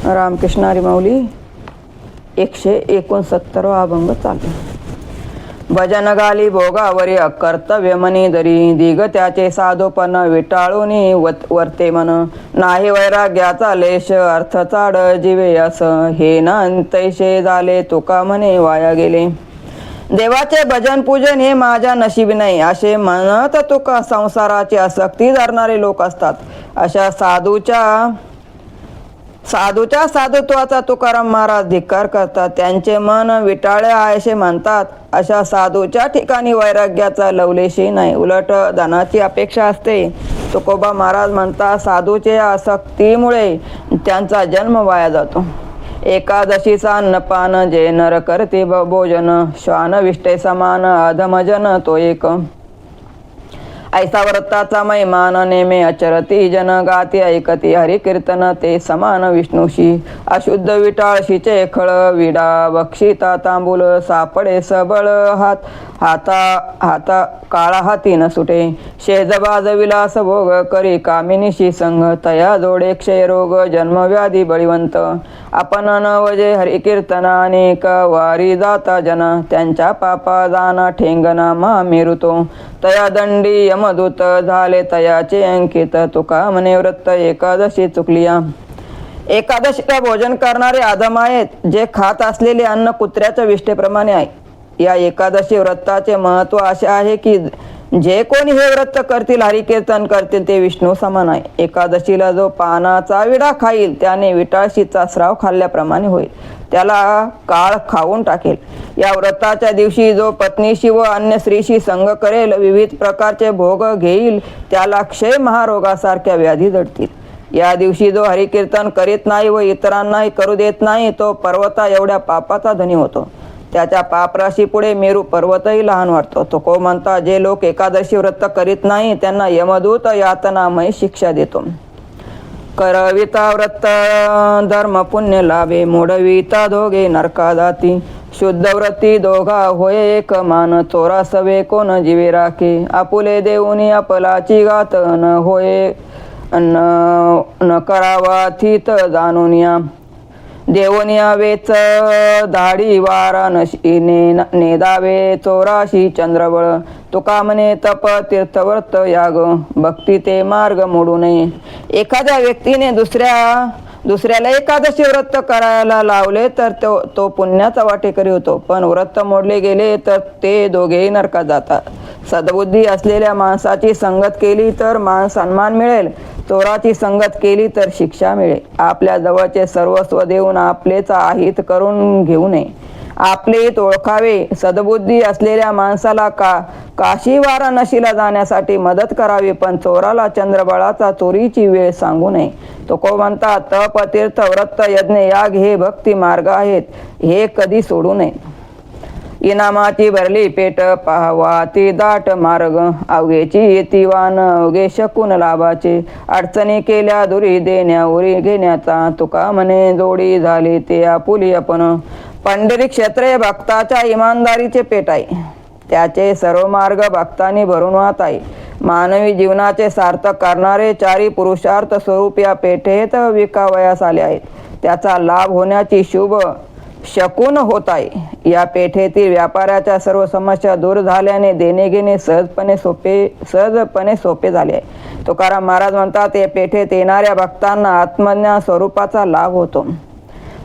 रामकृष्ण हरी माऊली 169 अभंग चालू. भजन गाली भोगावरी कर्तव्य मनी दरी, दिग त्याचे साधोपण विटाळूनी वर्ते मन. नाही वैराग्याचा लेश अर्थ चाड जीवे अस, हे न तैसे झाले तुका म्हणे वाया गेले. देवाचे भजन पूजन हे माझ्या नशीबी नाही असे म्हणत तुका संसाराची आसक्ती धरणारे लोक असतात. अशा साधूच्या साधुत्वाचा तुकाराम महाराज धिक्कार करतात. त्यांचे मन विटाळे आहे असे म्हणतात. अशा साधूच्या ठिकाणी वैराग्याचा लवलेशही नाही, उलट धनाची अपेक्षा असते. तुकोबा महाराज म्हणतात, साधूच्या आसक्तीमुळे त्यांचा जन्म वाया जातो. एकादशीचा अन्नपान जे नर करते भोजन, श्वान विष्टे समान अधमजन तो एक. ऐसा व्रताचा मैमान नेमे अचरती जन, गाती ऐकती हरिकीर्तन ते समान विष्णूशी. अशुद्ध विटाळशीचे खळ विडा बक्षिता तांबूल, सापडे सबळ हाता काळा हाती न सुटे. शेजबाज विलास भोग करी कामिनीशी संग, तया जोडे क्षयरोग जन्मव्याधी बळीवंत. आपण नवजे हरिकीर्तना अनेक वारी जाता जना, त्यांच्या पापा जाना ठेंगना मा मेरुतो. तया दंडी यमदूत झाले तयाचे अंकित, तुका म्हणे व्रत एकादशी चुकलिया. एकादशीला भोजन करणारे आदम आहेत, जे खात असलेले अन्न कुत्र्याच्या विष्ठेप्रमाणे आहे. या एकादशी व्रताचे महत्व असे आहे की जे कोणी हे व्रत करतील, हरिकीर्तन करतील, ते विष्णू समान आहे. एकादशीला जो पानाचा विडा खाईल त्याने विटाळशीचा स्राव खाल्ल्याप्रमाणे होईल, त्याला काळ खाऊन टाकेल. या व्रताच्या दिवशी जो पत्नीशी व अन्य स्त्रीशी संग करेल, विविध प्रकारचे भोग घेईल, त्याला क्षय महारोगासारख्या व्याधी जडतील. या दिवशी जो हरिकीर्तन करीत नाही व इतरांनाही करू देत नाही, तो पर्वता एवढ्या पापाचा धनी होतो. त्याच्या पापराशी पुढे मेरू पर्वतही लहान वाटतो. तुको म्हणता, जे लोक एकादशी व्रत करीत नाही त्यांना यमदूत यातनामय शिक्षा देतो. करविता व्रत धर्म पुण्य लाभे, मोडविता दोघे नरका जाती. शुद्ध व्रती दोघा होय एक मान, चोरा सवे कोण जीवे राखे. आपुले देऊनी आपलाची गात न होय, न करावा थित जाणून या. देवनिया वेच धाडी वारा नशी नेदावे चोराशी चंद्रबळ. तुका म्हणे तप तीर्थव्रत याग, भक्ती ते मार्ग मोडू नये. एखाद्या व्यक्तीने दुसऱ्याला एकादशी व्रत करायला लावले तर तो पुण्याचा वाटेकरी होतो, पण व्रत मोडले गेले तर ते दोघेही नरकात जातात. सद्बुद्धी असलेल्या माणसाची संगत केली तर मान सन्मान मिळेल, चोराची संगत केली तर शिक्षा मिळेल. आपल्या जवळचे सर्वस्व देऊन आपलेच अहित करून घेऊ नये, आपले हित ओळखावे. सद्बुद्धी असलेल्या माणसाला काशी वाराणसीला जाण्यासाठी मदत करावी, पण चोराला चंद्रबळाचा चोरीची वेळ सांगू नये. तुको म्हणतात, तप तीर्थ व्रत यज्ञ याग हे भक्ती मार्ग आहेत, हे कधी सोडू नये. इनामाची भरली पेट पाहावा ती दाट मार्ग, अवघेची येती वान अवघे शकून लाभाचे. अडचणी केल्या दुरी देण्या उरी घेण्याचा, तुका म्हणे जोडी झाली ते आपुली आपण. पंढरी क्षेत्रे भक्ताच्या इमानदारीचे पेट आहे, त्याचे सर्व मार्ग भक्तांनी भरून वाहत आहे. मानवी जीवनाचे सार्थक करणारे चारी पुरुषार्थ स्वरूप या पेठेत विकावयास आले आहेत. त्याचा लाभ होण्याची शुभ शकून होत आहे. या पेठेतील व्यापाऱ्याच्या सर्व समस्या दूर झाल्याने देणे घेणे सहजपणे सोपे झाले आहे. तुकाराम महाराज म्हणतात, या पेठेत येणाऱ्या भक्तांना आत्मज्ञान स्वरूपाचा लाभ होतो.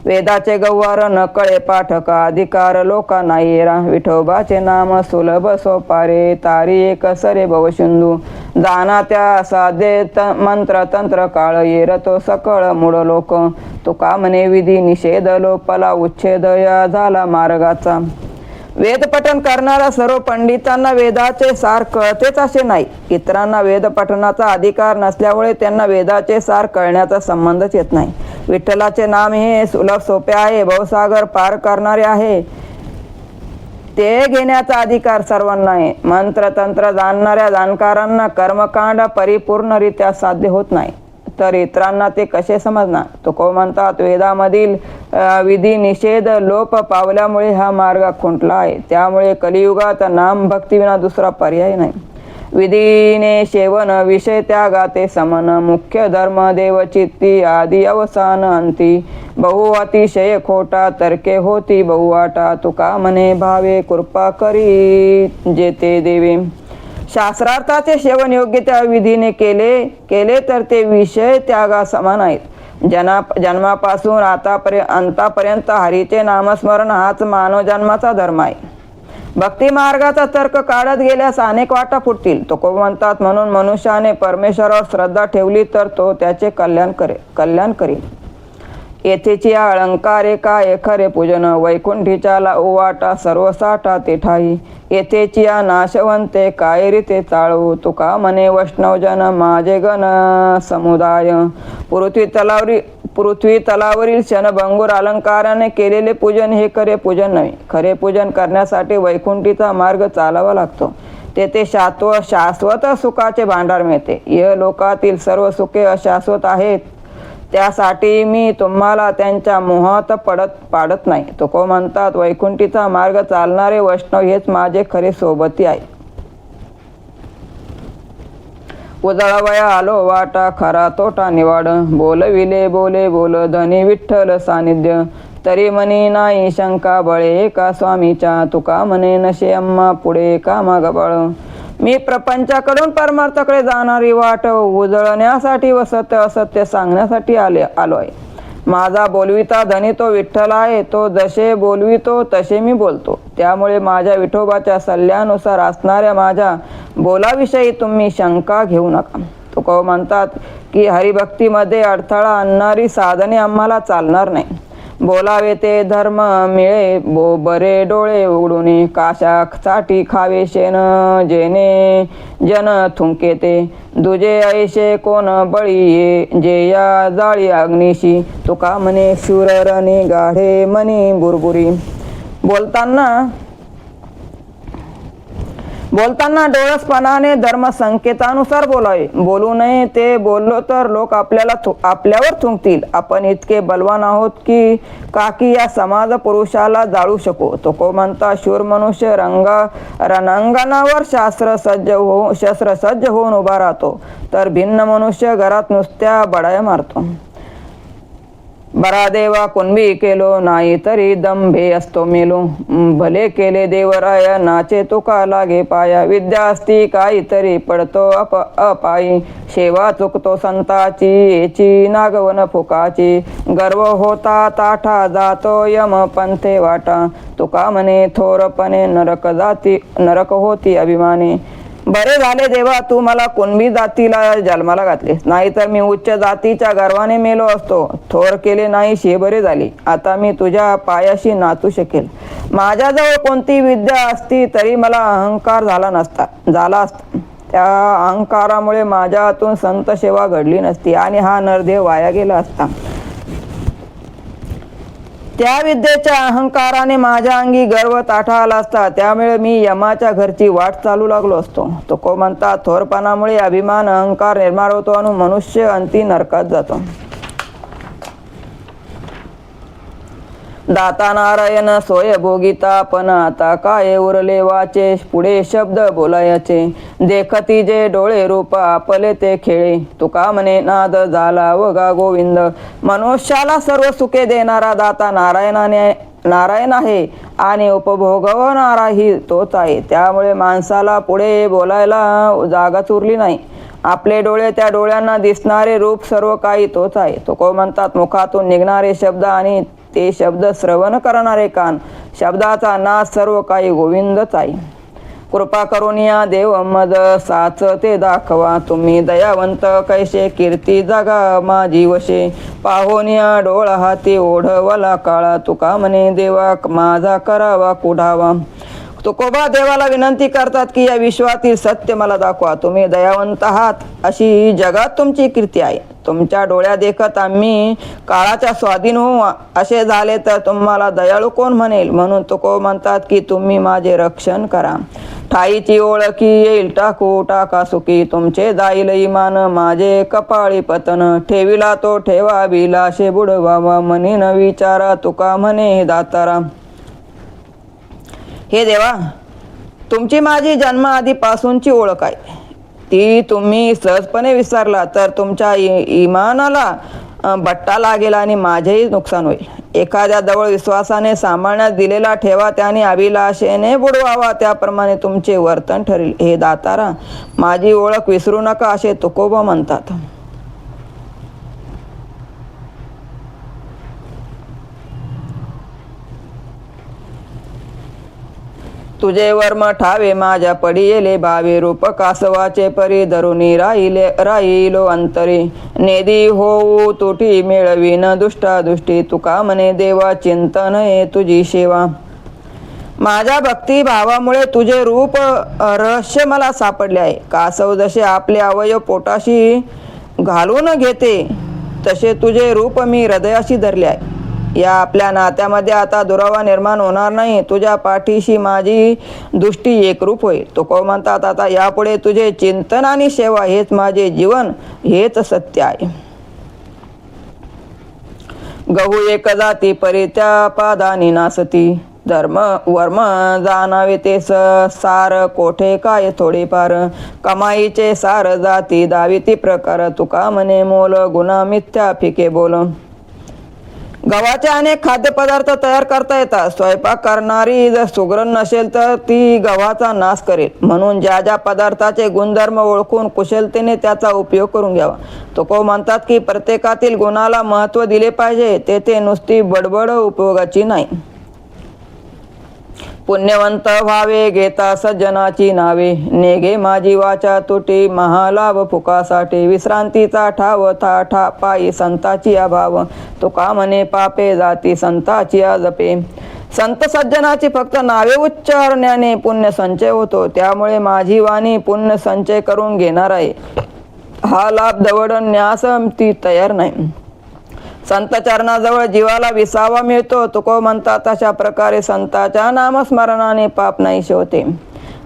वेदाचे गव्हार न कळे पाठका, अधिकार लोका नाही रा. विठोबाचे नाम सुलभ सोपारे, तारी एक सरे भवसिंधू. जाना त्या साधे मंत्र तंत्र काळ, येरतो सकळ मूळ लोक. तुका म्हणे विधी निषेध लोपला, उच्छेद या झाला मार्गाचा. वेद पठण करणाऱ्या सर्व पंडितांना वेदाचे सार कळतेच असे नाही. इतरांना वेद पठणाचा अधिकार नसल्यामुळे त्यांना वेदाचे सार कळण्याचा संबंधच येत नाही. विठ्ठलाचे नाम हे सुलभ सोपे आहे, भवसागर पार करणारे आहे, ते घेण्याचा अधिकार सर्वांना आहे. मंत्र तंत्र जाणणाऱ्या जाणकारांना कर्मकांड परिपूर्णरित्या साध्य होत नाही, तर इतरांना ते कसे समजणार. तुको म्हणतात, वेदामधील विधी निषेध लोप पावल्यामुळे हा मार्ग खुंटला आहे. त्यामुळे कलियुगात नाम भक्तीविना दुसरा पर्याय नाही. विधीने सेवन विषय त्यागाते समन, मुख्य धर्म देव चित्ती आदी अवसान अंती. बहु अतिशय खोटा तर्के होती बहुवाटा तुका म्हणे भावे कृपा करी जेते देवे. शास्त्रार्थाचे सेवन योग्य त्या विधीने केले तर ते विषय त्यागा समान आहेत. जन्मापासून अंतापर्यंत हरीचे नामस्मरण हाच मानव जन्माचा धर्म आहे. भक्ती मार्गाचा तर्क काढत गेल्यास अनेक वाटा फुटतील. तुकोबा म्हणतात, म्हणून मनुष्याने परमेश्वरावर श्रद्धा ठेवली तर तो त्याचे कल्याण करेल. येथेची अलंकारे काय खरे पूजन वैकुंठीच्या उवाटा सर्व साठा ते ठाई. येथेची नाशवंते काय रीते चाळू तुका म्हणे वैष्णवजन माझे गण समुदाय. पृथ्वी तलावरील क्षणभंगूर अलंकाराने केलेले पूजन हे खरे पूजन नव्हे. खरे पूजन करण्यासाठी वैकुंठीचा मार्ग चालावा लागतो. तेथे शाश्वत सुखाचे भांडार मिळते. या लोकातील सर्व सुखे अशाश्वत आहेत. त्यासाठी मी तुम्हाला त्यांच्या मोहात पाडत नाही. तुकोबा म्हणतात, वैकुंठीचा मार्ग चालणारे वैष्णव हेच माझे खरे सोबती आहे. उजळवया आलो वाटा खरा तोटा निवाड बोलविले बोल धनी विठ्ठल सानिध्य. तरी मनी नाही शंका बळे का स्वामीच्या तुका म्हणे नशे अम्मा पुढे का माग बळ. मी प्रपंचाकडून परमार्थाकडे जाणारी वाट उजळण्यासाठी व सत्य असत्य सांगण्यासाठी आलो आहे. माझा बोलविता धनी तो विठ्ठल आहे. तो जसे बोलवितो तसे मी बोलतो. त्यामुळे माझ्या विठोबाच्या सल्ल्यानुसार असणाऱ्या माझ्या बोलाविषयी तुम्ही शंका घेऊ नका. तुकोबा म्हणतात की हरिभक्तीमध्ये अडथळा आणणारी साधने आम्हाला चालणार नाही. बोलावे ते धर्म मिळे बरे डोळे उघडून काशासाठी खावे शेण जेणे जन थुंके ते. दुजे ऐशे कोण बळी ये जे या जाळी अग्निशी तुका म्हणे शूररणी गाढे मनी बुरबुरी. बोलताना डोळसपणाने धर्म संकेतानुसार बोलावे. बोलू नये. ते बोललो तर लोक आपल्यावर थुंकतील. आपण इतके बलवान आहोत की या समाज पुरुषाला जाळू शकू. तुकोबा म्हणता, शूर मनुष्य रणांगणावर शस्त्रसज्ज होऊन उभा राहतो तर भिन्न मनुष्य घरात नुसत्या बडाया मारतो. बरा देवा कुणबी केलो नाही तरी दंभे असतो मेलो. भले केले देवराया नाचे तुका लागे पाया. विद्या असती काहीतरी पडतो अपायी. सेवा चुकतो संताची येची नागवन फुकाची. गर्व होता ताठा जातो यम पंथे वाटा. तुका म्हणे थोरपणे नरक होती अभिमाने. बरे झाले देवा तू मला कुणबी जातीला जन्माला घातले, नाहीतर मी उच्च जातीच्या गर्वाने मेलो असतो. थोर केले नाही शे बरे झाले. आता मी तुझ्या पायाशी नाचू शकेल. माझ्याजवळ कोणती विद्या असती तरी मला अहंकार झाला असता. त्या अहंकारामुळे माझ्या हातून संत सेवा घडली नसती आणि हा नरदेव वाया गेला असता. त्या विद्येच्या अहंकाराने माझ्या अंगी गर्व ताठा आला असता. त्यामुळे मी यमाच्या घरची वाट चालू लागलो असतो. तुकोबा म्हणतात, थोरपणामुळे अभिमान अहंकार निर्माण होतो आणि मनुष्य अंती नरकात जातो. दाता नारायण सोय भोगिता पण आता काय उरले वाचे. पुढे शब्द बोलायचे देखती जे डोळे रूप आपले ते खेळे. तुका म्हणे नाद झाला वगा गोविंद. मनुष्याला सर्व सुखे देणारा दाता नारायण आहे आणि उपभोगवणाराही तोच आहे. त्यामुळे माणसाला पुढे बोलायला जागाच उरली नाही. आपले डोळे त्या डोळ्यांना दिसणारे रूप सर्व काही तोच आहे. तुकोबा म्हणतात, मुखातून निघणारे शब्द आणि ते शब्द श्रवण करणारे कान, शब्दाचा नाश सर्व काही गोविंदच आहे. कृपा करून या देव मद साच ते दाखवा. तुम्ही दयावंत कैसे कीर्ती जागा माझी वशे. पाहोनिया डोळ हाती ओढवला काळा. तुका म्हणे देवा माझा करावा कुढावा. तुकोबा देवाला विनंती करतात की या विश्वातील सत्य मला दाखवा. तुम्ही दयावंत आहात अशी जगात तुमची कीर्ती आहे. तुमच्या डोळ्या देखत आम्ही काळाच्या स्वाधीन होऊ असे झाले तर तुम्हाला दयाळू कोण म्हणेल. म्हणून तुकोबा म्हणतात की तुम्ही माझे रक्षण करा. ठाईची ओळखी येईल टाका सुखी. तुमचे जाईल इमान माझे कपाळी पतन. ठेविला तो ठेवा बिलाशे बुडवावा. मनी न विचारा तुका म्हणे दातारा. हे देवा, तुमची माझी जन्माआधीपासूनची ओळख आहे. ती तुम्ही सहजपणे विसरला तर तुमच्या इमानाला बट्टा लागेल आणि माझेही नुकसान होईल. एखाद्या जवळ विश्वासाने सांभाळण्यास दिलेला ठेवा, त्याने अभिलाषेने बुडवावा, त्याप्रमाणे तुमचे वर्तन ठरेल. हे दातारा, माझी ओळख विसरू नका, असे तुकोबा म्हणतात. तुझे वर्म ठावे माझ्या पडियेले भावे, रूप कासवाचे परी धरुनी राहिलो अंतरे. नेदी होऊ तुटी मिळवीन दुष्टा दुष्टी, तुका म्हणे देवा चिंतन हे तुझी सेवा. माझ्या भक्ती भावामुळे तुझे रूप रहस्य मला सापडले आहे. कासव जसे आपले अवयव पोटाशी घालून घेते, तसे तुझे रूप मी हृदयाशी धरले आहे. या आपल्या नात्यामध्ये आता दुरावा निर्माण होणार नाही. तुझ्या पाठीशी माझी दृष्टी एकरूप होईल. तुकोबा म्हणतात, आता यापुढे तुझे चिंतन आणि सेवा हेच माझे जीवन, हेच सत्य आहे. गहू एक जाती परी त्या पादानी नासती, धर्म वर्म जाणावे ते सार, कोठे काय थोडेफार, कमाईचे सार जाती दाविती प्रकार, तुका म्हणे मोल गुन्हा मिथ्या फिके बोल. गव्हाचे अनेक खाद्यपदार्थ तयार करता येतात. स्वयंपाक करणारी जर सुगरण नसेल तर ती गव्हाचा नाश करेल. म्हणून ज्या ज्या पदार्थाचे गुणधर्म ओळखून कुशलतेने त्याचा उपयोग करून घ्यावा. तुकोबा म्हणतात की प्रत्येकातील गुणाला महत्त्व दिले पाहिजे. तेथे नुसती बडबड उपयोगाची नाही. पुण्यवंत व्हावे घेता सज्जनाची नावे, नेगे माझी वाचा तुटी महालाभ फुकासाठी, विश्रांतीचा ठाव था पायी संताची अभाव, तुका म्हणे पापे जाती संताची जपे. संत सज्जनाची फक्त नावे उच्चारण्याने पुण्य संचय होतो. त्यामुळे माझी वाणी पुण्य संचय करून घेणार आहे. हा लाभ दवडण्यास ती तयार नाही. संत चरणाजवळ जीवाला विसावा मिळतो. तुकोबा म्हणतात, तशा प्रकारे संताच्या नामस्मरणाने पाप नाहीसे होते.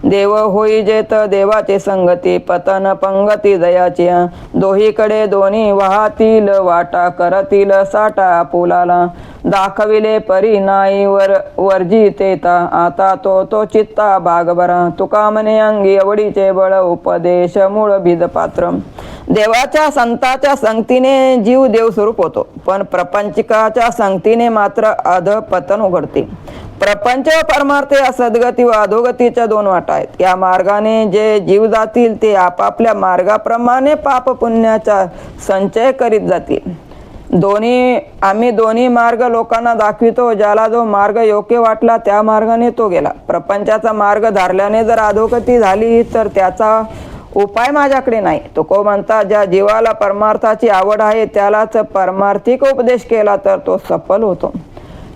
देव होई जेत देवाचे संगती, पतन पंगती दयाची, दोहीकडे दोन्ही वाहतील वाटा, करतील साठा आपुलाला, दाखविले परी नाही वर्जी तेता, आता तो चित्ता भागभरा, तुका म्हणे अंगी आवडीचे बळ, उपदेश मूळ भिद पात्र. देवाच्या संताच्या संगतीने जीव देवस्वरूप होतो, पण प्रपंचिकाच्या संगतीने मात्र अधपतन उघडते. प्रपंच व परमार्थ या सद्गती व अधोगतीच्या दोन वाटा आहेत. या मार्गाने जे जीव जातील ते आपापल्या मार्गाप्रमाणे पाप पुण्याचा संचय करीत जातील. आम्ही दोन्ही मार्ग लोकांना दाखवितो. ज्याला जो मार्ग योग्य वाटला त्या मार्गाने तो गेला. प्रपंचाचा मार्ग धारल्याने जर अधोगती झाली तर त्याचा उपाय माझ्याकडे नाही. तुकोबा म्हणतात, ज्या जीवाला परमार्थाची आवड आहे त्यालाच परमार्थिक उपदेश केला तर तो सफल होतो.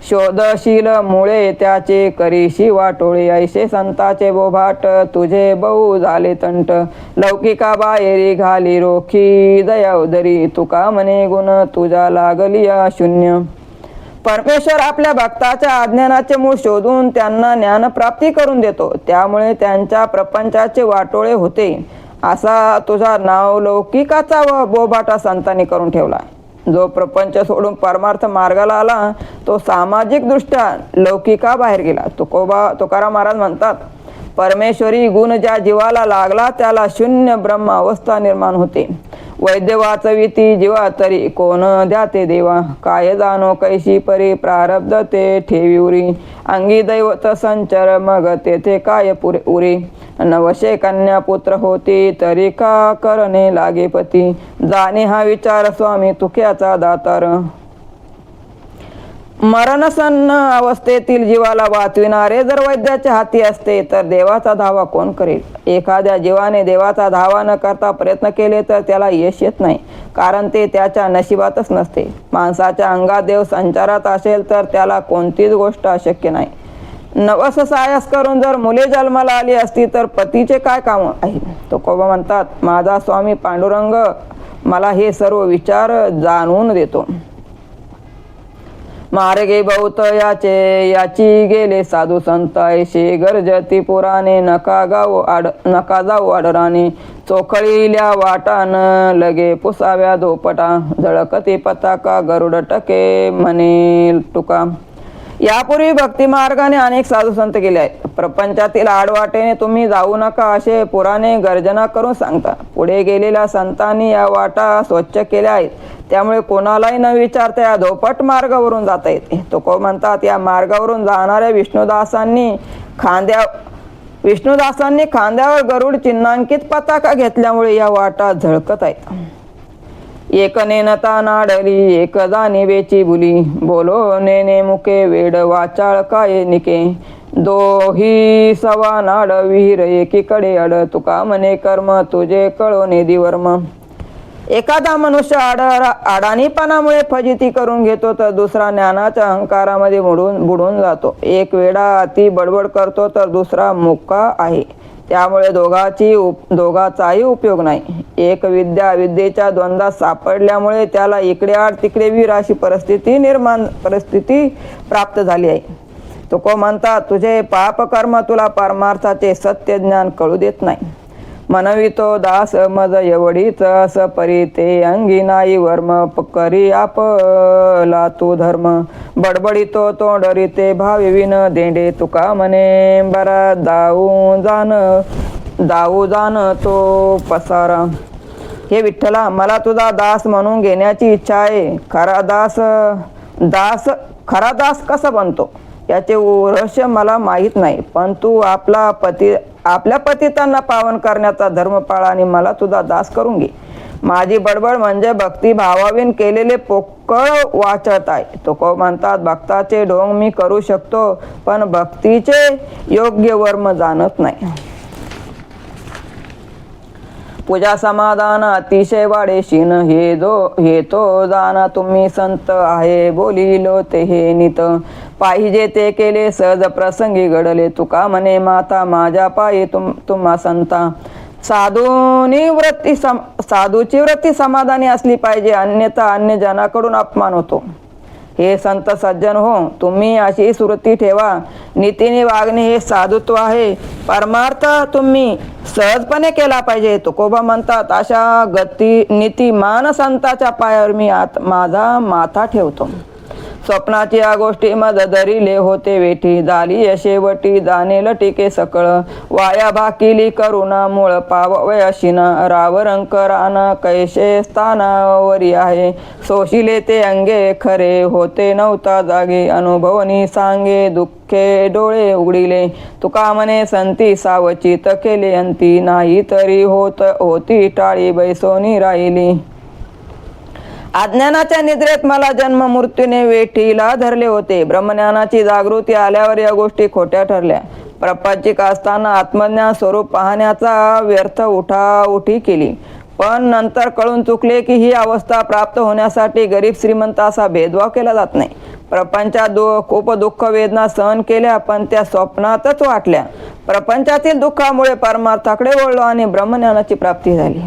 शोधशील मुळे त्याचे करीशी वाटोळे, ऐसे संताचे बोभाट तुझे बहु झाले तंट, लौकिका बाहेरी घाली रोखी दया उदरी, तुका म्हणे गुण तुझा लागली शून्य. परमेश्वर आपल्या भक्ताच्या अज्ञानाचे मूळ शोधून त्यांना ज्ञानप्राप्ती करून देतो. त्यामुळे त्यांच्या प्रपंचाचे वाटोळे होते. असा तुझा नाव लौकिकाचा व बोभाटा संतांनी करून ठेवला. जो प्रपंच सोडून परमार्थ मार्गाला आला तो सामाजिक दृष्ट्या लौकिका बाहेर गेला. तुकाराम महाराज म्हणतात, परमेश्वरी गुण ज्या जीवाला लागला त्याला शून्य ब्रह्म अवस्था निर्माण होते. वैद्य वाचविती जीवा तरी कोण द्याते देवा, काय जाणो कैशी परी प्रारब्ध ते ठेविउरी, अंगी दैवत संचर मग तेथे काय उरे, नवशे कन्या पुत्र होती तरी का करणे लागे पती, जाणे हा विचार स्वामी तुक्याचा दातार. मरणसन्न अवस्थेतील जीवाला वाचविणारे जर वैद्याच्या हाती असते तर देवाचा धावा कोण करेल. एखाद्या जीवाने देवाचा धावा न करता प्रयत्न केले तर त्याला यश येत नाही, कारण ते त्याच्या नशिबातच नसते. माणसाच्या अंगात देव संचारात असेल तर त्याला कोणतीच गोष्ट अशक्य नाही. नवस सायास करून जर मुले जन्माला आली असती तर पतीचे काय काम आहे. तुकोबा म्हणतात, माझा स्वामी पांडुरंग मला हे सर्व विचार जाणून देतो. मार्गे बहुत याची गेले साधू संत, ऐशे गरजती पुराणे नका जाऊ आडराने, चोखळील्या वाटान लगे पुसाव्या धोपटा, झळकती पताका गरुड टके म्हणे तुका. यापूर्वी भक्ती मार्गाने अनेक साधू संत गेले आहेत. प्रपंचातील आडवाटेने तुम्ही जाऊ नका असे पुराणे गर्जना करून सांगता. पुढे गेलेल्या संतांनी या वाटा स्वच्छ केल्या आहेत. त्यामुळे कोणालाही न विचारता या धोपट मार्गावरून जाता येते. तुकोबा म्हणतात, या मार्गावरून जाणाऱ्या विष्णुदासांनी खांद्यावर गरुड चिन्हांकित पताका घेतल्यामुळे या वाटा झळकत आहेत. एक नेनता नाडली एक जाणीवेची बुली, बोलो नेने मुके वेड वाचाळ काय निके, दोही सवा नाड विहीर एकीकडे अड, तुका म्हणे कर्म तुझे कळोने दिवर्म. एखादा मनुष्य अडाणीपणामुळे फजिती करून घेतो तर दुसरा ज्ञानाच्या अहंकारामध्ये बुडून जातो. एक वेडा अति बडबड करतो तर दुसरा मुका आहे, त्यामुळे दोघाचाही उपयोग नाही. एक विद्या अविद्येच्या द्वंद्वात सापडल्यामुळे त्याला इकडे आड तिकडे वीर अशी परिस्थिती प्राप्त झाली आहे. तुकोबा म्हणतात, तुझे पाप कर्म तुला परमार्थाचे सत्य ज्ञान कळू देत नाही. मनवितो दास मज एवढीच अस परी, ते अंगी नाही वर्म करी आपला तू धर्म, बडबडितो तोंडरी ते भावी विन देंडे, तुका म्हणे बरा दाऊ जान तो पसारा. हे विठ्ठला, मला तुझा दास म्हणून घेण्याची इच्छा आहे. खरा दास कसा बनतो याचे रहस्य मला माहीत नाही, पण तू आपल्या पतितांना पावन करण्याचा धर्म पाळ आणि मला तुझा दास करून घे. माझी बडबड म्हणजे भक्ती भावाविन केलेले पोकळ वाचत आहे. तुकोबा म्हणतात, भक्ताचे ढोंग मी करू शकतो, पण भक्तीचे योग्य वर्म जाणत नाही. पूजा समाधान अतिशय वाडेशीन, हे तो जाना तुम्ही संत आहे, बोलिलो ते हे नित, पाहिजे ते केले सहज प्रसंगी घडले, तुका म्हणे माता माझ्या पायी तुम्हा संता. साधूची वृत्ती समाधानी असली पाहिजे, अन्यथा अन्य जनाकडून अपमान होतो. हे संत सज्जन हो, तुम्ही अशी सुरती ठेवा. नीतीने वागणे हे साधुत्व आहे. परमार्थ तुम्ही सहजपणे केला पाहिजे. तुकोबा म्हणतात, अशा नीतिमान संताच्या पायावर मी माझा माथा ठेवतो. स्वप्नाची या गोष्टी मध धरिले होते वेठी, झाली यशेवटी जाणे लटिके सकळ, वाया भाकिली करुणा मूळ पावयशिना, रावरंक राना कैसे स्थानावरी आहे, सोशिले ते अंगे खरे होते नव्हता जागे, अनुभवनी सांगे दुःखे डोळे उघडिले, तुका म्हणे संती सावचित केले अंती, नाही तरी होती टाळी बैसोनी राहिली. अज्ञानाच्या निद्रेत मला जन्म मृत्यूने वेठीला धरले होते. ब्रह्मज्ञानाची जागृती आल्यावर या गोष्टी खोट्या ठरल्या. प्रपंचिक असताना आत्मज्ञान स्वरूप पाहण्याचा व्यर्थ उठाउठी केली, पण नंतर कळून चुकले की ही अवस्था प्राप्त होण्यासाठी गरीब श्रीमंत असा भेदभाव केला जात नाही. प्रपंचात खूप दुःख वेदना सहन केल्या, पण त्या स्वप्नातच वाटल्या. प्रपंचातील दुःखामुळे परमार्थाकडे वळलो आणि ब्रह्मज्ञानाची प्राप्ती झाली.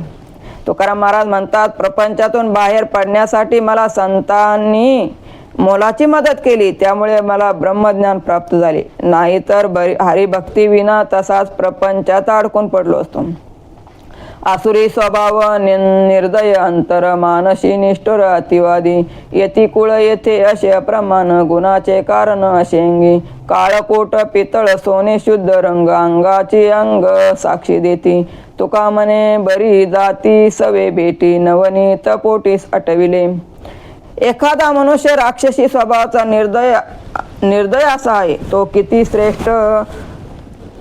तुकाराम महाराज म्हणतात, प्रपंचातून बाहेर पडण्यासाठी मला संतांनी मोलाची मदत केली, त्यामुळे मला ब्रह्मज्ञान प्राप्त झाले. नाहीतर हरिभक्ती विना तसाच प्रपंचात अडकून पडलो असतो. आसुरी स्वभाव निर्दय अंतर, मानसी निष्ठुर अतिवादी, येती कुळ येथे असे अप्रमाण, गुणाचे कारण अशेंगी, काळकोट पितळ सोने शुद्ध रंग, अंगाची अंग साक्षी देती, तुका म्हणे बरी जाती सवे भेटी, नवनीत पोटीस अटविले. एखादा मनुष्य राक्षसी स्वभावाचा निर्दय असा आहे, तो किती श्रेष्ठ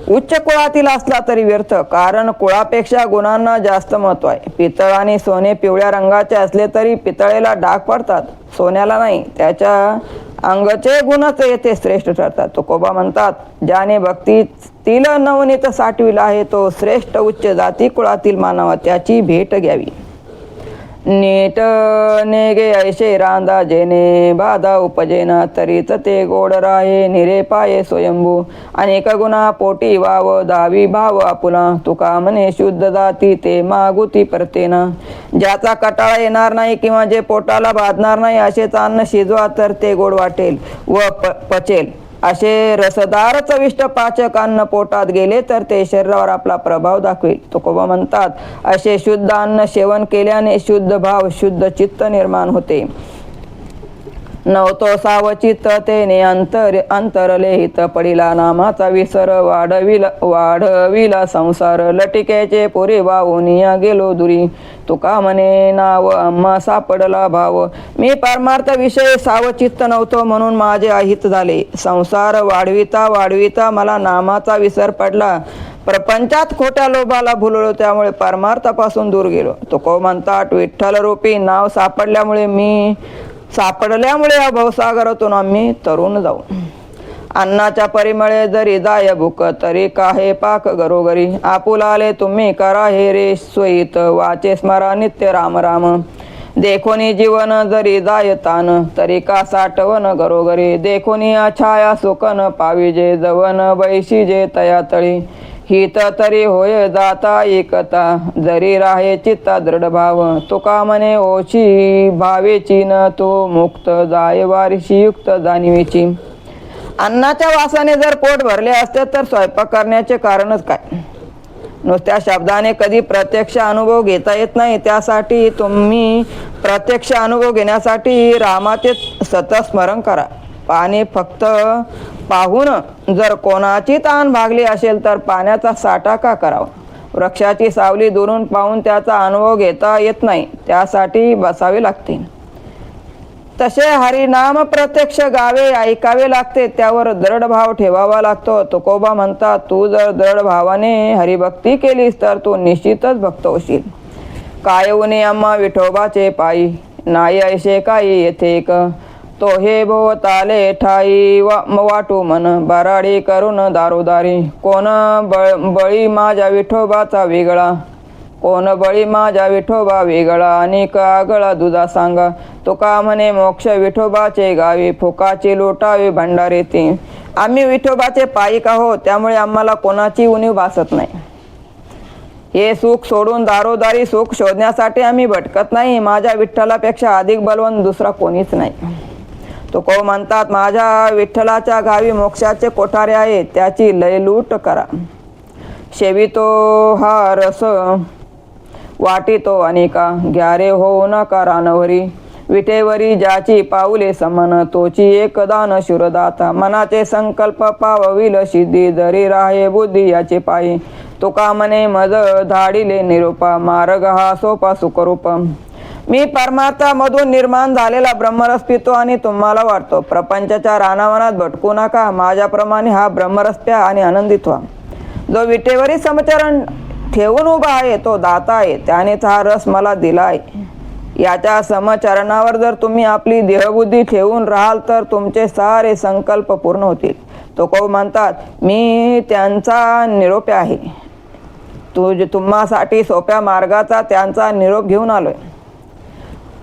उच्च कुळातील असला तरी व्यर्थ, कारण कुळापेक्षा गुणांना जास्त महत्व आहे. पितळ आणि सोने पिवळ्या रंगाचे असले तरी पितळेला डाग पडतात, सोन्याला नाही. त्याच्या अंगचे गुणच येथे श्रेष्ठ ठरतात. तुकोबा म्हणतात, ज्याने भक्तीतील नवनीत साठविला आहे तो श्रेष्ठ उच्च जाती कुळातील मानवा, त्याची भेट घ्यावी. नीट नेगे ऐशे रांदा, जेने बाधा उपजेना, तरीच ते गोड राहे निरे पाये स्वयंभू, अनेक गुणा पोटी वाव दावी भाव आपुला, तुका म्हणे शुद्ध जाती ते मागुती परतेना. ज्याचा कटाळा येणार नाही किंवा जे पोटाला बाधणार नाही असेच अन्न शिजवा तर ते गोड वाटेल व पचेल. असे रसदार चविष्ट पाचक अन्न पोटात गेले तर ते शरीरावर आपला प्रभाव दाखवेल. तुकोबा म्हणतात, असे शुद्ध अन्न सेवन केल्याने शुद्ध भाव शुद्ध चित्त निर्माण होते. नव्हतो सावचित्त तेने अंतरलेहित पडिला नामाचा विसर वाढविला संसार लटिकेचे पुरी वाहुनिया गेलो दुरी तुका म्हणे नाव आम्हा सापडला भाव मी परमार्थ विषय सावचित्त नव्हतो म्हणून माझे अहित झाले संसार वाढविता मला नामाचा विसर पडला प्रपंचात खोट्या लोभाला भुललो त्यामुळे परमार्थापासून दूर गेलो तुको म्हणतात विठ्ठल रूपी नाव सापडल्यामुळे या भवसागरातून आम्ही तरुण जाऊ अन्नाच्या परिमळे जरी जाय भूक तरी काहे पाक घरोघरी आपुलाले तुम्ही करा हे रे सोयीत वाचे स्मरा नित्य राम राम देखोनी जीवन जरी जाय तान तरी का साठवण घरोघरी देखोनी छाया सुकन पाविजे जवन बैशीजे तया तळी हित तरी होय जाता एकता जरी राहे चित्ता दृढ भाव तुका म्हणे ओशी भावेची न तो मुक्त जाय वारीशी युक्त जाणीवीची अन्नाच्या वासाने जर पोट भरले असते तर स्वयंपाक करण्याचे कारणच काय नुसत्या शब्दाने कधी प्रत्यक्ष अनुभव घेता येत नाही त्यासाठी तुम्ही प्रत्यक्ष अनुभव घेण्यासाठी रामाचे सतत स्मरण करा पाणी फक्त पाहून जर कोणाची ताण भागली असेल तर पाण्याचा साठा का करावा वृक्षाची सावली दुरून पाहून त्याचा अनुभव घेता येत नाही त्यासाठी बसावे लागते तसे हरिनाम प्रत्यक्ष गावे ऐकावे लागते त्यावर दृढ भाव ठेवावा लागतो तुकोबा म्हणतात तू जर दृढ भावाने हरिभक्ती केलीस तर तू निश्चितच भक्त होशील काय उने आम्हा विठोबाचे पायी नाही ऐसे काही येथे एक तो हे भोवताले ठाई वाटू मन बराडी करून दारोदारी कोण बळी माझ्या विठोबाचा वेगळा कोण बळी माझ्या विठोबा वेगळा आणि आगळा दुधा सांगा तुका म्हणे मोक्ष विठोबाचे गावी फुकाचे लोटावे भंडारे ती आम्ही विठोबाचे पायिक आहोत त्यामुळे आम्हाला कोणाची उणीव भासत नाही हे सुख सोडून दारोदारी सुख शोधण्यासाठी आम्ही भटकत नाही माझ्या विठ्ठलापेक्षा अधिक बलवान दुसरा कोणीच नाही तुको म्हणतात माझ्या विठ्ठलाच्या गावी मोक्षाचे कोठारे आहे त्याची लयलूट करा शेवितो हा रस वाटितो अनेका घ्यारे होऊ नका रानवरी विटेवरी ज्याची पाऊले समान तोची एकदान शुरदाता मनाचे संकल्प पावविल सिद्धी जरी राहे बुद्धी याचे पायी तुका म्हणे मज धाडिले निरूपा मार्ग हा सोपा सुखरूप मी परमार्थामधून निर्माण झालेला ब्रह्मरस पितो आणि तुम्हाला वाटतो प्रपंचाच्या रानावनात भटकू नका माझ्याप्रमाणे हा ब्रह्मरस प्या आणि आनंदित व्हा जो विटेवरी समचरण ठेवून उभा आहे तो दाता आहे त्यानेच हा रस मला दिला आहे याच्या समचरणावर जर तुम्ही आपली देहबुद्धी ठेवून राहाल तर तुमचे सारे संकल्प पूर्ण होतील तुकोबा म्हणतात मी त्यांचा निरोप आहे तुम्हासाठी सोप्या मार्गाचा त्यांचा निरोप घेऊन आलोय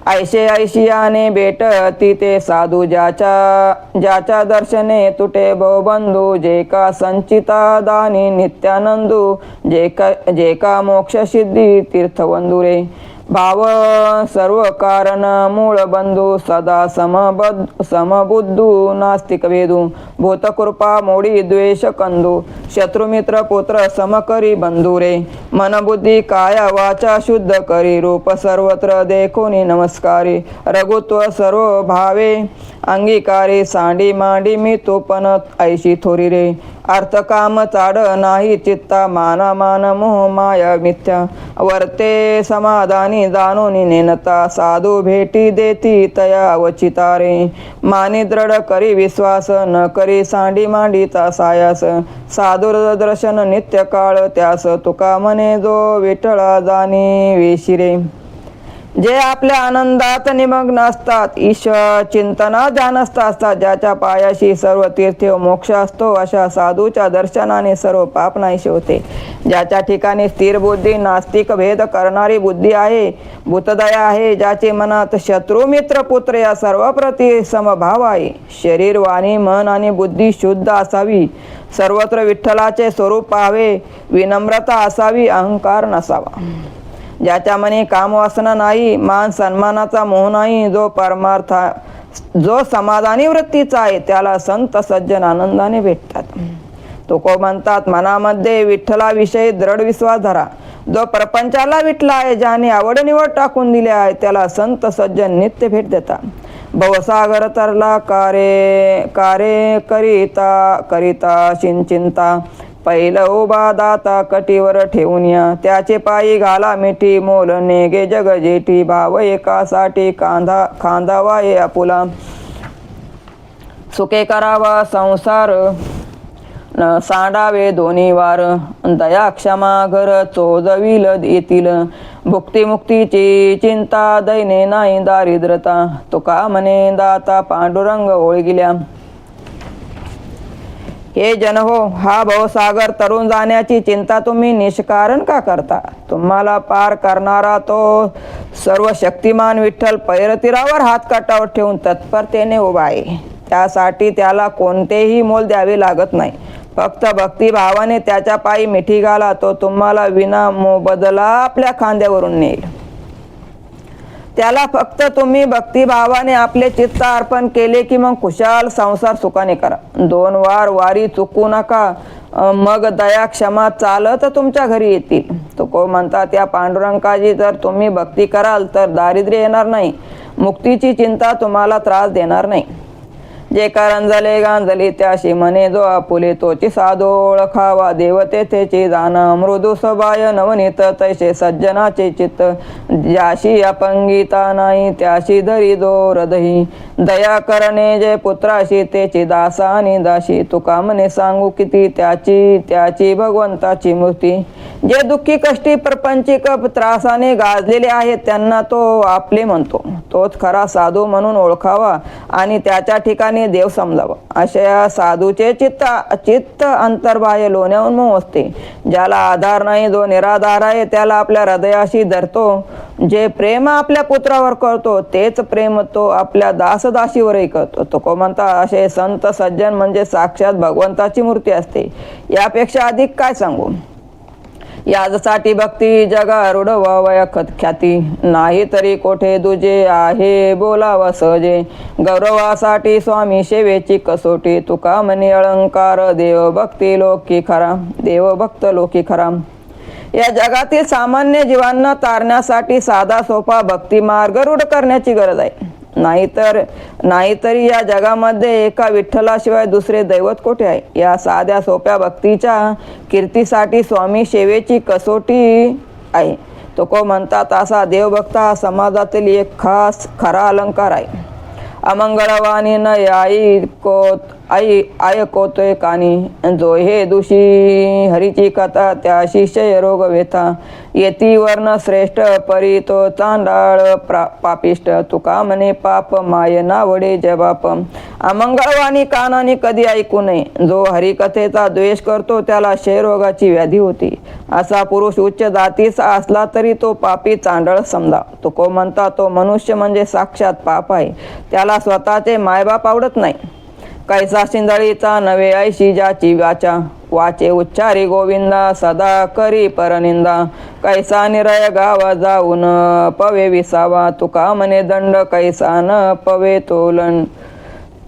ऐशियाने भेटती ते साधू ज्याच्या दर्शने तुटे बहुबंधू जे का संचिता दानी नित्यानंदू जे का मोक्ष सिद्धी तीर्थवंदू रे भाव सर्व कारण मूळ बंधू सदा समबुद्धू नास्तिक वेदू भूतकृपा मोडी द्वेष कंदू शत्रुमित्र पुत्र समकरी बंधू रे मनबुद्धी काया वाचा शुद्ध करी रूप सर्वत्र देखोनी नमस्कारी रघुत्व सर्व भावे अंगीकारी सांडी मांडी मी तो पण ऐशी थोरी रे अर्थ काम चाड नाही चित्ता माना मान मोह माया मिथ्या वर्ते समाधानी जाणून नेनता साधू भेटी देती तया अवचिता रे मानी दृढ करी विश्वास न करी सांडी मांडीचा सायास साधू दर्शन नित्य काळ त्यास तुका म्हणे जो विठ्ठला जाणी वेशिरे जे आपल्या आनंदात निमग्न असतात ईश्वर चिंतनात ध्यानस्थ असतात ज्याच्या पायाशी सर्व तीर्थ मोक्ष असतो अशा साधूच्या दर्शनाने सर्व पाप नाहीसे होते ज्याच्या ठिकाणी स्थिर बुद्धी नास्तिक भेद करणारी बुद्धी आहे भूतदया आहे ज्याचे मनात शत्रू मित्र पुत्र या सर्व प्रति समभाव आहे शरीर वाणी मन आणि बुद्धी शुद्ध असावी सर्वत्र विठ्ठलाचे स्वरूप पाहावे विनम्रता असावी अहंकार नसावा ज्याच्या मनी कामवासना नाही मान सन्मानाचा मोह नाही जो समाधानी वृत्तीचा आहे त्याला संत सज्जन आनंदाने भेटतात तुकोबा म्हणतात मनामध्ये विठ्ठलाविषयी दृढ विश्वास धरा जो प्रपंचाला विठला आहे ज्याने आवड निवड टाकून दिले आहे त्याला संत सज्जन नित्य भेट देतात भवसागर तरला कारे कारे करिता चिंता पैल उभा दाता कटीवर ठेवून या त्याचे पायी घाला मिठी मोल नेगे जग जेठी भाव एकासाठी खांदावा ये आपुला सुखे करावा संसार सांडावे दोन्ही वार दया क्षमा घर चोजविल येतील भुक्ती मुक्तीची चिंता दैने नाही दारिद्रता तुका म्हणे दाता पांडुरंग ओळगिल्या हे जन हो, हा भवसागर तरुण जाण्याची चिंता तुम्ही निष्कारण का करता? तुम्हाला पार करणारा तो सर्व शक्तिमान विठ्ठल पैरतीरावर हात काटावर ठेवून तत्परतेने उभा आहे. त्यासाठी त्याला कोणतेही मोल द्यावे लागत नाही. फक्त भक्तिभावाने त्याच्या पायी मिठी घाला, तो तुम्हाला विना मोबदला आपल्या खांद्यावरून नेईल. त्याला फक्त तुम्ही भक्तिभावाने आपले चित्त अर्पण केले की मग खुशाल संसार सुखाने करा. 2 वार वारी चुकू नका, मग दया क्षमा चालत तुमच्या घरी येतील. तुको म्हणतात त्या पांडुरंगाची जर तुम्ही भक्ती कराल तर दारिद्र्य येणार नाही, मुक्तीची चिंता तुम्हाला त्रास देणार नाही. जे करंजले गांजली त्याशी म्हणे जो आपुले तोची साधो ओळखावा. देवते तेची जाणा मृदू स्वभाय नवनीत तैसे सज्जनाचे चित्त. ज्याशी अपंगिता नाही त्याशी धरी जो हृदयी. दया करणे जे पुत्राशी तेची दासा आणि दाशी. तुका म्हणे सांगू किती त्याची भगवंताची मूर्ती. जे दुःखी कष्टी प्रपंचिक त्रासाने गाजलेले आहेत त्यांना तो आपले म्हणतो. तोच खरा साधू म्हणून ओळखावा आणि त्याच्या ठिकाणी देव समजावा. अशा साधूचे चित्त अंतर्बाह्य लोण्याउन्मुख असते. ज्याला आधार नाही, जो निराधार आहे, त्याला आपल्या हृदयाशी धरतो. जे प्रेम आपल्या पुत्रावर करतो तेच प्रेम तो आपल्या दासदासीवरही करतो. तो म्हणता असे संत सज्जन म्हणजे साक्षात भगवंताची मूर्ती असते. यापेक्षा अधिक काय सांगू. यासाठी भक्ती जगा रुडवावया ख्याती. नाही तरी कोठे दुजे आहे बोलावा सहजे. गौरवासाठी स्वामी सेवेची कसोटी. तुका म्हणे अलंकार देव भक्त लोकी खरा. या जगातील सामान्य जीवांना तारण्यासाठी साधा सोपा भक्ती मार्ग रूढ करण्याची गरज आहे. नाहीतरी या जगामध्ये एका विठ्ठलाशिवाय दुसरे दैवत कोठे आहे. या साध्या सोप्या भक्तीच्या कीर्तीसाठी स्वामी सेवेची कसोटी आहे. तुको म्हणतात असा देवभक्त हा समाजातील एक खास खरा अलंकार आहे. अमंगळवाणी न ऐकोतोय कानी. जो हे दुषी हरीची कथा त्या शिष्य रोग व्यथा. येती वर्ण श्रेष्ठ परी तो चांडाळ पापिष्ट. तुका म्हणे पाप माय नावडे जबाप. अमंगळवाणी कानाने कधी ऐकू नये. जो हरिकथेचा द्वेष करतो त्याला क्षयरोगाची व्याधी होती. असा पुरुष उच्च जातीचा असला तरी तो पापी चांडाळ समजा. तुको म्हणता तो मनुष्य म्हणजे साक्षात पाप आहे. त्याला स्वतःचे मायबाप आवडत नाही. कैसा शिंदळीचा नवे ऐशी ज्याची वाचा. वाचे उच्चारी गोविंदा सदा करी परनिंदा. कैसा निरय गावा जाऊन पवे विसावा. तुका म्हणे दंड कैसा न पवे तोलन.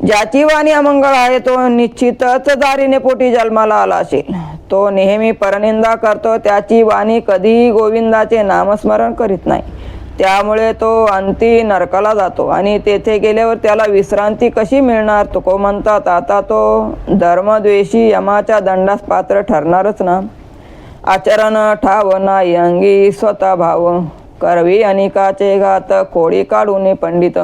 ज्याची वाणी अमंगळ आहे तो निश्चितच दारीने पोटी जन्माला आला असेल. तो नेहमी परनिंदा करतो. त्याची वाणी कधीही गोविंदाचे नामस्मरण करीत नाही. त्यामुळे तो अंती नरकाला जातो आणि तेथे गेल्यावर त्याला विश्रांती कशी मिळणार. तुको म्हणतात आता तो धर्मद्वेषी यमाच्या दंडास पात्र ठरणारच ना. आचरण ठाव नाही अंगी स्वतः भाव. करवी अनिकाचे घात खोडी काढून पंडित.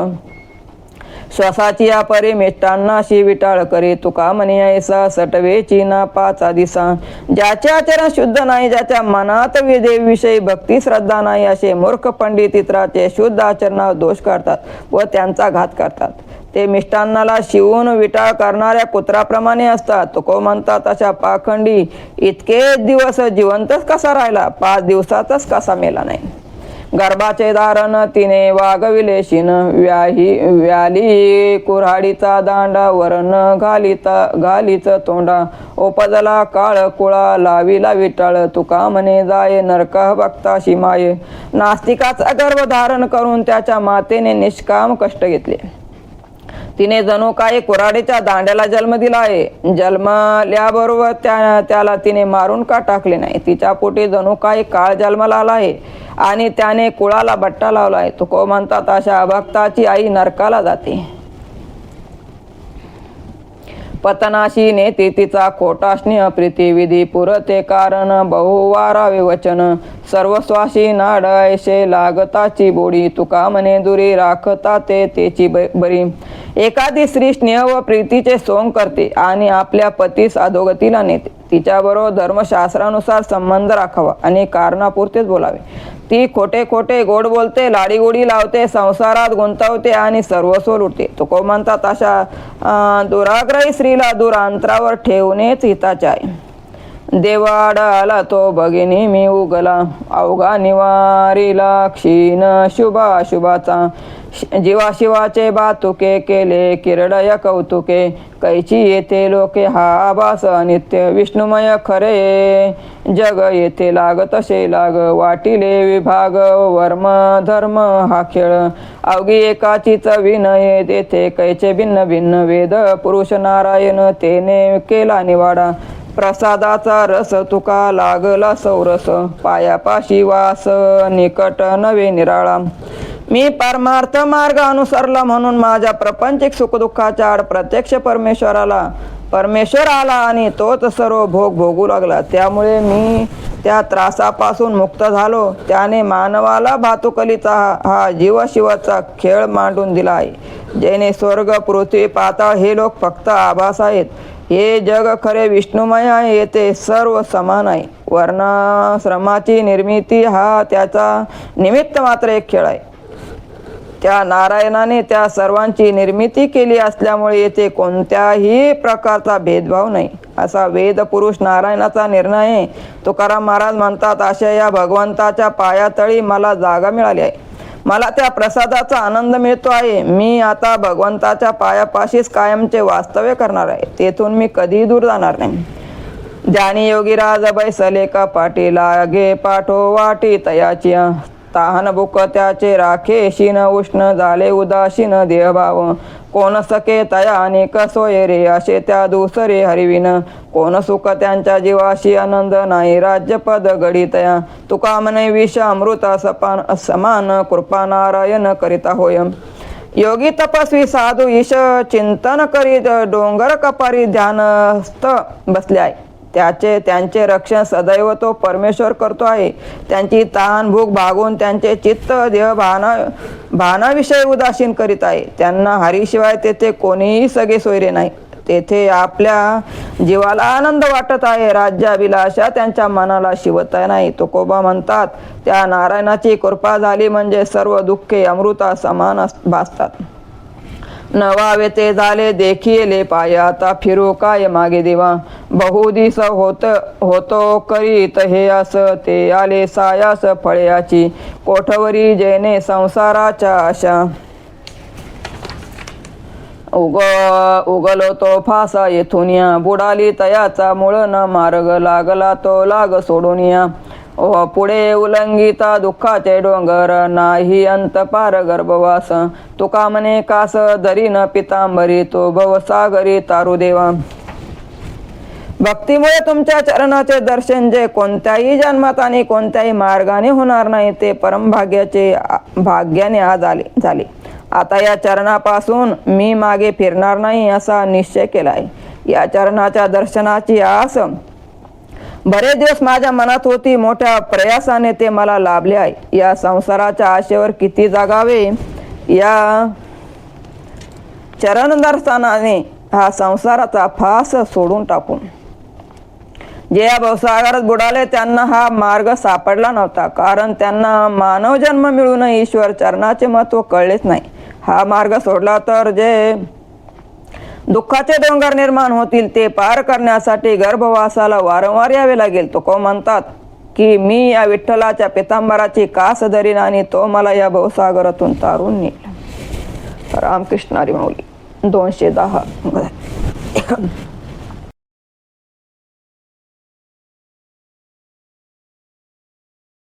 श्वासाची अपरी मिष्टांनाशी विटाळ करी. तुका म्हणे ऐसा सटवेची ना पाचा दिसा. ज्याचे आचरण शुद्ध नाही, ज्याच्या मनात देवविषयी भक्ती श्रद्धा नाही, असे मूर्ख पंडित इतराचे शुद्ध आचरणावर दोष काढतात व त्यांचा घात करतात. ते मिष्टांनाला शिवून विटाळ करणाऱ्या कुत्राप्रमाणे असतात. तुको म्हणतात अशा पाखंडी इतके दिवस जिवंतच कसा राहिला, 5 दिवसातच कसा मेला नाही. गर्भाचे धारण तिने वागविले शिन. व्याली कुऱ्हाडीचा दांडा वरण घालीच तोंडा. ओपजला काळ कुळा लाविला विटाळ. तुका म्हणे जाय नरका भक्ताशी माये. नास्तिकाचा गर्भ धारण करून त्याच्या मातेने निष्काम कष्ट घेतले. तिने जणू काही कुऱ्हाडीच्या दांड्याला जन्म दिला आहे. जन्मल्याबरोबर त्याला तिने मारून का टाकले नाही? तिच्या पोटी जणू काही काळ जन्माला आला आहे आणि त्याने कुळाला बट्टा लावला आहे. तुको म्हणतात अशा भक्ताची आई नरकाला जाते. पतनाशी नेती तिचा खोटा स्नेह प्रीती विधी पुरते कारण बहुवारावे वचन सर्वस्वाशी नाड ऐशे लागताची बोडी तुका म्हणे दुरी राखता तेची बरी. एखादी स्त्री स्नेह व प्रीतीचे सोंग करते आणि आपल्या पतीस अधोगतीला नेते. तिच्याबरोबर धर्मशास्त्रानुसार संबंध राखावा आणि कारणापुरतेच बोलावे. ती खोटे खोटे गोड बोलते, लाडीगोडी लावते, संसारात गुंतवते आणि सर्वस्व लुटते. तुको म्हणतात अशा दुराग्रही स्त्रीला दूर अंतरावर ठेवणेच हिताचे आहे. देवाडाला तो भगिनी मी उगला अवघा निवारीला क्षीण शुभाशुभाचा जीवा शिवाचे बातुके केले किरडय कौतुके कैची येथे लोके हा आभास नित्य विष्णुमय खरे जग येथे लाग तसे लाग वाटिले विभाग वर्म धर्म हा खेळ अवघी एकाची चवी नये तेथे कैचे भिन्न भिन्न वेद पुरुष नारायण तेने केला निवाडा प्रसादाचा रस तुका लागला सौरस पायापाशी वास निकट नवे निराळा. मी परमार्थ मार्ग अनुसरला म्हणून माझ्या प्रपंचिक सुखदुःखाच्या आड प्रत्यक्ष परमेश्वर आला आणि तोच सर्व भोग भोगू लागला. त्यामुळे मी त्या त्रासापासून मुक्त झालो. त्याने मानवाला भातुकलीचा हा जीवशिवाचा खेळ मांडून दिला आहे. ज्याने स्वर्ग पृथ्वी पाताळ हे लोक फक्त आभास आहेत. हे जग खरे विष्णुमय आहे. येथे सर्व समान आहे. वर्णाश्रमाची निर्मिती हा त्याचा निमित्त मात्र एक खेळ आहे. त्या नारायणाने त्या सर्वांची निर्मिती केली असल्यामुळे येथे कोणत्याही प्रकारचा भेदभाव नाही असा वेद पुरुष नारायणाचा निर्णय आहे. तुकाराम महाराज म्हणतात अशा या भगवंताच्या पायातळी मला जागा मिळाली आहे. मला त्या प्रसादाचा आनंद मिळतो आहे. मी आता भगवंताच्या पायापाशीच कायमचे वास्तव्य करणार आहे. तेथून मी कधीही दूर जाणार नाही. ज्ञानी योगीराज बैसले का पाठी लागे पाठो वाटी तयाची ताहन भूक त्याचे राखे शीन उष्ण झाले उदासीन देहभाव कोण सके तया अनेक सोय रे असे त्या दुसरे हरिविन कोण सुख त्यांच्या जीवाशी आनंद नाही राज्यपद गडी तया तुका म्हणे विष अमृत समान कृपा नारायण करिता होय. योगी तपस्वी साधू ईश चिंतन करीत डोंगर कपारी ध्यानस्थ बसले आहे. त्यांचे रक्षण सदैव तो परमेश्वर करतो आहे. त्यांची तहान भूक भागून त्यांचे चित्त देह भानाविषयी उदासीन करीत आहे. त्यांना हरीशिवाय तेथे कोणीही सगळे सोयरे नाही. तेथे आपल्या जीवाला आनंद वाटत आहे. राज्याभिलाषा त्यांच्या मनाला शिवत नाही. तुकोबा म्हणतात त्या नारायणाची कृपा झाली म्हणजे सर्व दुःखे अमृता समान भासतात. नवावे ते झाले देखिले पाय आता फिरू काय मागे देवा बहुदिस होतो करीत हे अस ते आले सायास फळयाची कोठवरी जेने संसाराच्या आशा उगलो तो फासा येथून बुडाली तयाचा मूळ न मार्ग लागला तो लाग सोडून पुढे उलंगिता दुःखाचे डोंगर नाही अंत पार गर्भवास तुका म्हणे कास दरी न पितांबरी तो भवसागरी तारू देवा. भक्तीमुळे तुमच्या चरणाचे दर्शन जे कोणत्याही जन्मात आणि कोणत्याही मार्गाने होणार नाही ते भाग्याने आज झाले. आता या चरणापासून मी मागे फिरणार नाही असा निश्चय केला आहे. या चरणाच्या दर्शनाची आस बरेच दिवस माझ्या मनात होती. मोठ्या प्रयासाने ते मला लाभले आहे. या संसाराच्या आशेवर किती जगावे या चरण दर्शनाने हा संसाराचा फास सोडून टाकून जे या भवसागरात बुडाले त्यांना हा मार्ग सापडला नव्हता. कारण त्यांना मानव जन्म मिळून ईश्वर चरणाचे महत्त्व कळलेच नाही. हा मार्ग सोडला तर जे दुःखाचे डोंगर निर्माण होतील ते पार करण्यासाठी गर्भवासाला वारंवार यावे लागेल. तुको म्हणतात की मी या विठ्ठलाच्या पितांबराची कास धरीन आणि तो मला या भवसागरातून तारून नेईल. रामकृष्ण हरी माऊली 210.